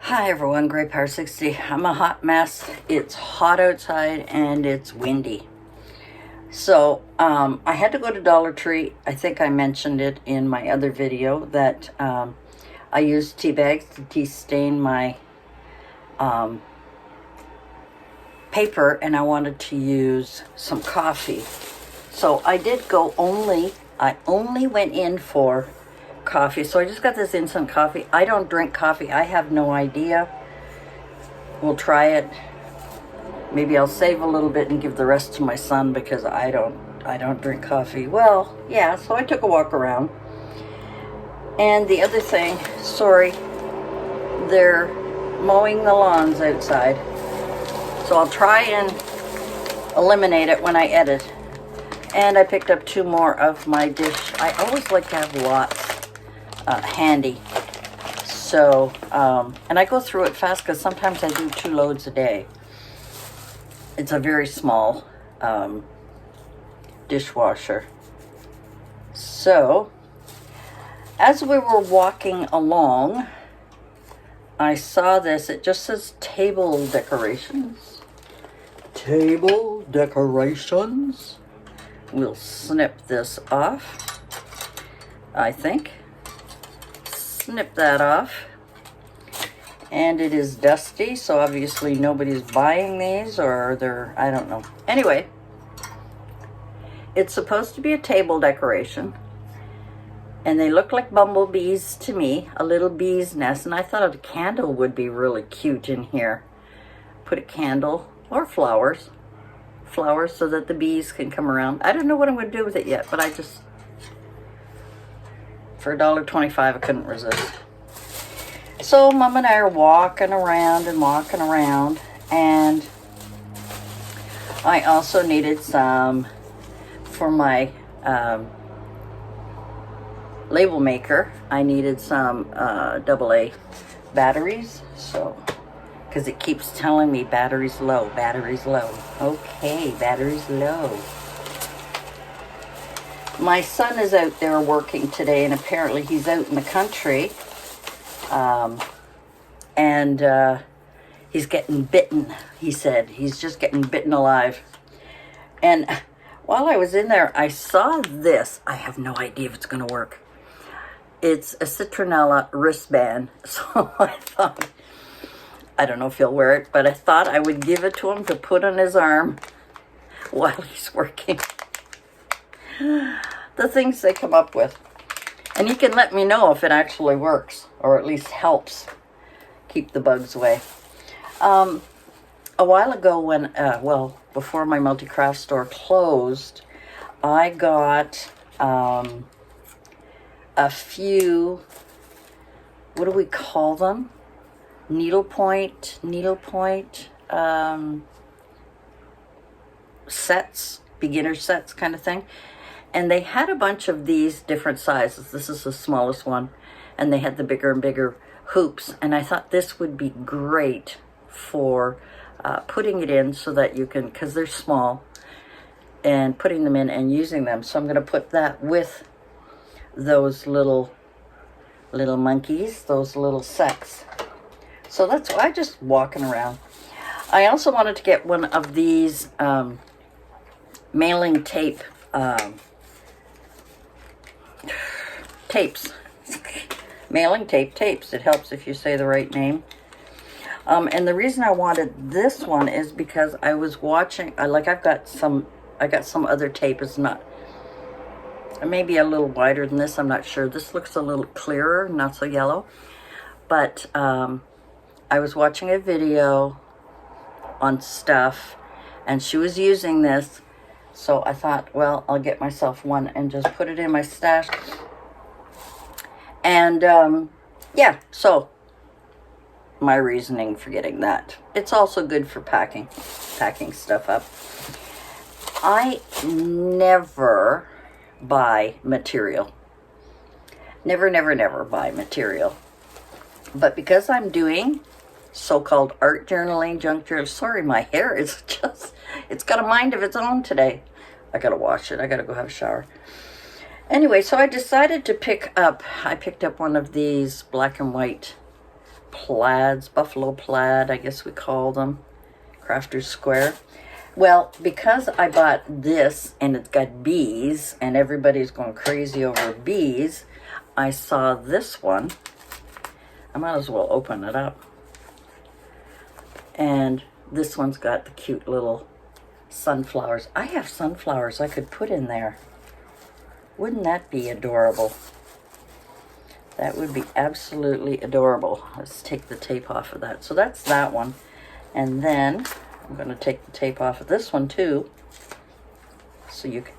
Hi everyone, Grey Power 60. I'm a hot mess. It's hot outside and it's windy. So I had to go to Dollar Tree. I think I mentioned it in my other video that I use tea bags to de-stain my paper, and I wanted to use some coffee. So I only went in for coffee. So I just got this instant coffee. I don't drink coffee. I have no idea. We'll try it. Maybe I'll save a little bit and give the rest to my son because I don't drink coffee. Well, yeah, so I took a walk around. And the other thing, sorry, they're mowing the lawns outside. So I'll try and eliminate it when I edit. And I picked up 2 more of my dish. I always like to have lots handy. So, and I go through it fast because sometimes I do 2 loads a day. It's a very small dishwasher. So, as we were walking along, I saw this. It just says table decorations. Table decorations. We'll snip this off, I think. Snip that off. And it is dusty, so obviously nobody's buying these, or they're, I don't know. Anyway, it's supposed to be a table decoration. And they look like bumblebees to me, a little bee's nest. And I thought a candle would be really cute in here. Put a candle or flowers so that the bees can come around. I don't know what I'm going to do with it yet, but I just, for $1.25, I couldn't resist. So Mom and I are walking around, and I also needed some for my label maker. I needed some AA batteries, so because it keeps telling me battery's low. Okay, battery's low. My son is out there working today, and apparently he's out in the country, and he's getting bitten. He said he's just getting bitten alive. And while I was in there, I saw this. I have no idea if it's going to work. It's a citronella wristband. So I thought, I don't know if he'll wear it, but I thought I would give it to him to put on his arm while he's working. The things they come up with. And you can let me know if it actually works, or at least helps keep the bugs away. A while ago when, before my multi-craft store closed, I got a few, what do we call them? Needlepoint sets, beginner sets kind of thing. And they had a bunch of these different sizes. This is the smallest one. And they had the bigger and bigger hoops. And I thought this would be great for putting it in so that you can, because they're small, and putting them in and using them. So I'm going to put that with those little monkeys, those little sets. So that's why I'm just walking around. I also wanted to get one of these mailing tape tapes. Mailing tapes. It helps if you say the right name. And the reason I wanted this one is because I was watching, I got some other tape. It's not, maybe a little wider than this, I'm not sure. This looks a little clearer, not so yellow. But I was watching a video on stuff, and she was using this. So I thought, well, I'll get myself one and just put it in my stash. And yeah, so my reasoning for getting that. It's also good for packing stuff up. I never buy material. Never buy material. But because I'm doing so-called art journaling, junk journal, sorry, my hair is just, it's got a mind of its own today. I gotta wash it. I gotta go have a shower. Anyway, so I decided to pick up one of these black and white plaids, buffalo plaid, I guess we call them, Crafter's Square. Well, because I bought this and it's got bees and everybody's going crazy over bees, I saw this one. I might as well open it up. And this one's got the cute little sunflowers. I have sunflowers I could put in there. Wouldn't that be adorable? That would be absolutely adorable. Let's take the tape off of that. So that's that one. And then I'm going to take the tape off of this one too. So you can,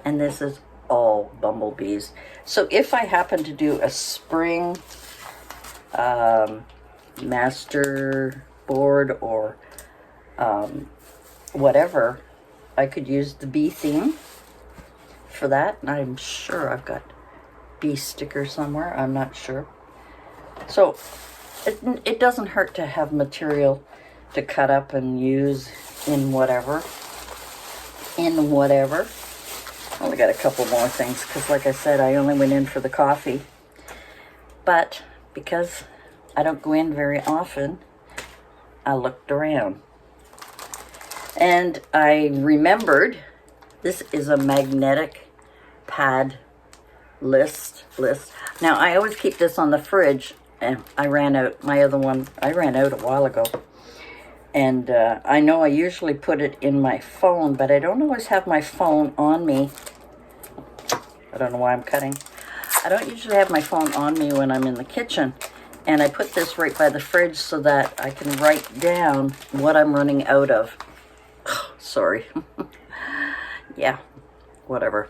and this is all bumblebees. So if I happen to do a spring master board or whatever, I could use the bee theme for that. And I'm sure I've got bee sticker somewhere. I'm not sure. So it doesn't hurt to have material to cut up and use in whatever. Only got a couple more things because, like I said, I only went in for the coffee. But because I don't go in very often, I looked around. And I remembered this is a magnetic pad list. Now, I always keep this on the fridge, and I ran out. My other one, I ran out a while ago. And I know I usually put it in my phone, but I don't always have my phone on me. I don't know why I'm cutting. I don't usually have my phone on me when I'm in the kitchen. And I put this right by the fridge so that I can write down what I'm running out of. Sorry. Yeah, whatever.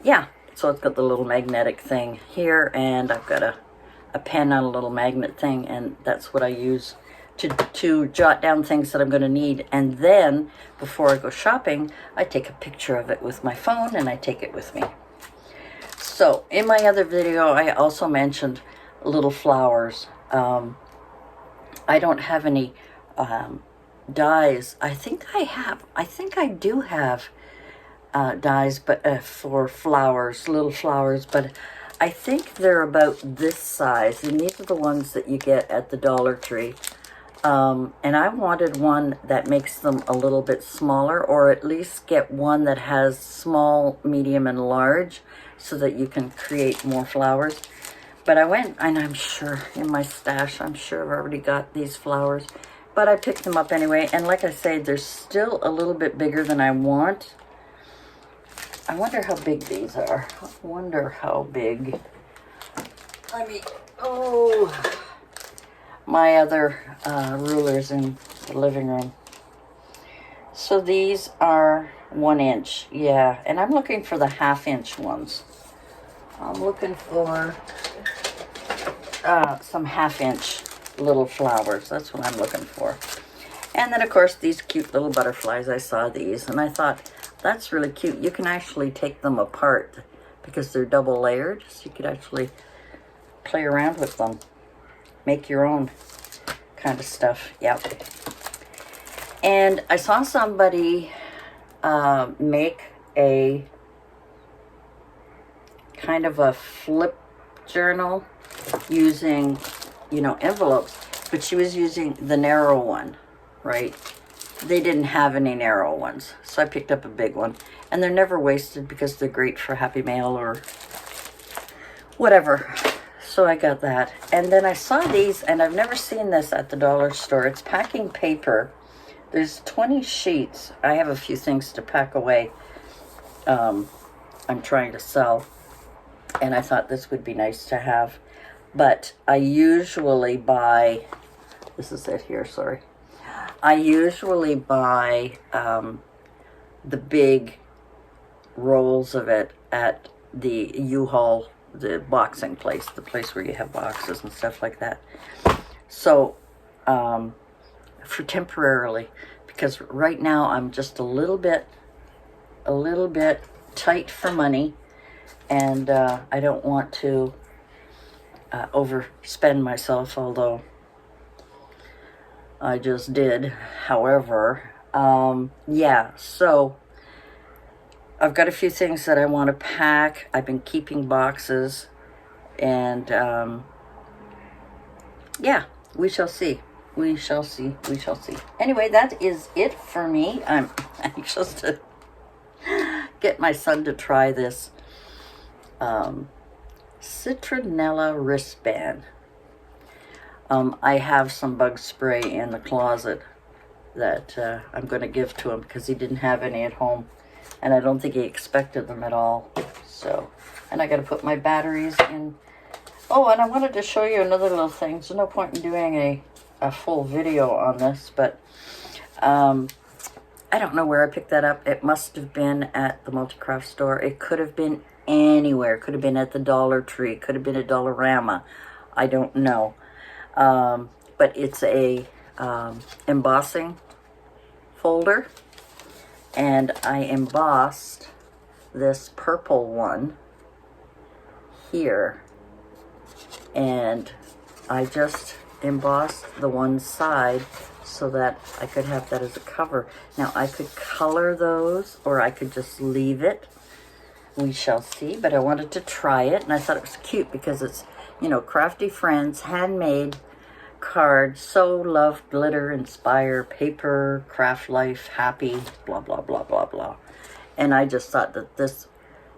Yeah, so it's got the little magnetic thing here, and I've got a pen on a little magnet thing, and that's what I use to jot down things that I'm going to need. And then before I go shopping, I take a picture of it with my phone and I take it with me. So in my other video, I also mentioned little flowers. I don't have any dies. I think I do have dies, but for flowers, little flowers, but I think they're about this size, and these are the ones that you get at the Dollar Tree. And I wanted one that makes them a little bit smaller, or at least get one that has small, medium, and large so that you can create more flowers. But I went, and I'm sure in my stash, I'm sure I've already got these flowers, but I picked them up anyway. And like I say, they're still a little bit bigger than I want. I wonder how big these are. I wonder how big. I mean, oh, my other rulers in the living room. So these are 1 inch, yeah, and I'm looking for the 1/2 inch ones. I'm looking for some 1/2 inch little flowers. That's what I'm looking for. And then of course these cute little butterflies. I saw these and I thought, that's really cute. You can actually take them apart because they're double layered, so you could actually play around with them. Make your own kind of stuff. Yep. And I saw somebody make a kind of a flip journal using, envelopes, but she was using the narrow one, right? They didn't have any narrow ones, so I picked up a big one. And they're never wasted because they're great for Happy Mail or whatever. So I got that. And then I saw these, and I've never seen this at the dollar store. It's packing paper. There's 20 sheets. I have a few things to pack away. I'm trying to sell. And I thought this would be nice to have. But I usually buy, this is it here, sorry. I usually buy the big rolls of it at the U-Haul, the boxing place, the place where you have boxes and stuff like that. So, for temporarily, because right now I'm just a little bit tight for money, and I don't want to overspend myself, although I just did. However, yeah, so I've got a few things that I want to pack. I've been keeping boxes, and yeah, we shall see. We shall see. We shall see. Anyway, that is it for me. I'm anxious to get my son to try this citronella wristband. I have some bug spray in the closet that I'm going to give to him because he didn't have any at home, and I don't think he expected them at all. So, and I got to put my batteries in. Oh, and I wanted to show you another little thing. There's no point in doing a full video on this, but I don't know where I picked that up. It must have been at the Multicraft store. It could have been anywhere. It could have been at the Dollar Tree. It could have been at Dollarama. I don't know. But it's a embossing folder, and I embossed this purple one here, and I just embossed the one side so that I could have that as a cover. Now I could color those, or I could just leave it. We shall see, but I wanted to try it, and I thought it was cute because it's, you know, Crafty Friends, handmade card, so love, glitter, inspire, paper, craft life, happy, blah, blah, blah, blah, blah. And I just thought that this,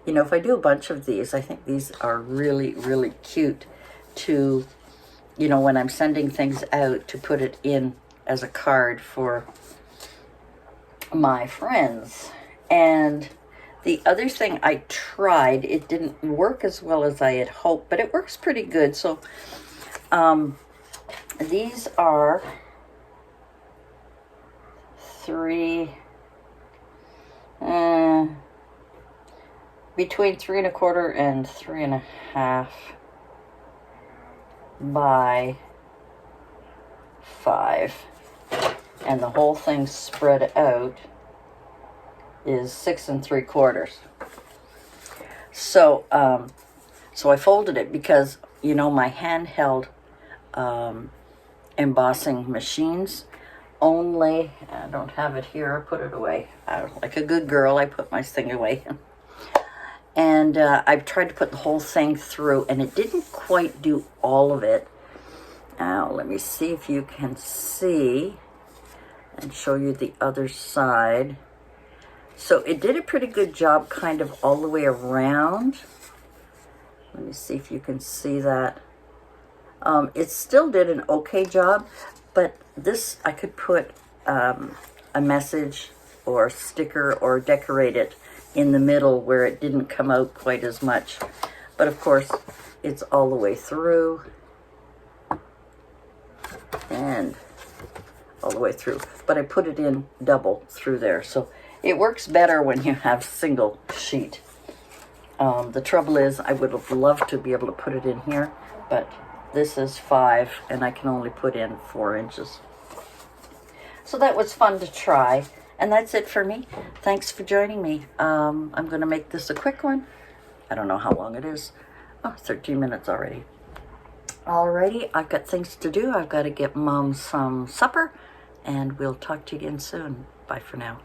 you know, if I do a bunch of these, I think these are really, really cute to, you know, when I'm sending things out, to put it in as a card for my friends. And the other thing I tried, it didn't work as well as I had hoped, but it works pretty good. So these are between 3 1/4 and 3 1/2 by 5, and the whole thing spread out is 6 3/4. So so I folded it because, you know, my handheld embossing machines only, I don't have it here, I put it away. Like a good girl, I put my thing away. And I've tried to put the whole thing through, and it didn't quite do all of it. Now, let me see if you can see and show you the other side. So it did a pretty good job kind of all the way around. Let me see if you can see that. It still did an okay job, but this, I could put a message or sticker or decorate it in the middle where it didn't come out quite as much. But of course, it's all the way through and all the way through. But I put it in double through there, so it works better when you have single sheet. The trouble is, I would have loved to be able to put it in here, but this is 5 and I can only put in 4 inches. So that was fun to try. And that's it for me. Thanks for joining me. I'm going to make this a quick one. I don't know how long it is. Oh, 13 minutes already. Alrighty, I've got things to do. I've got to get Mom some supper, and we'll talk to you again soon. Bye for now.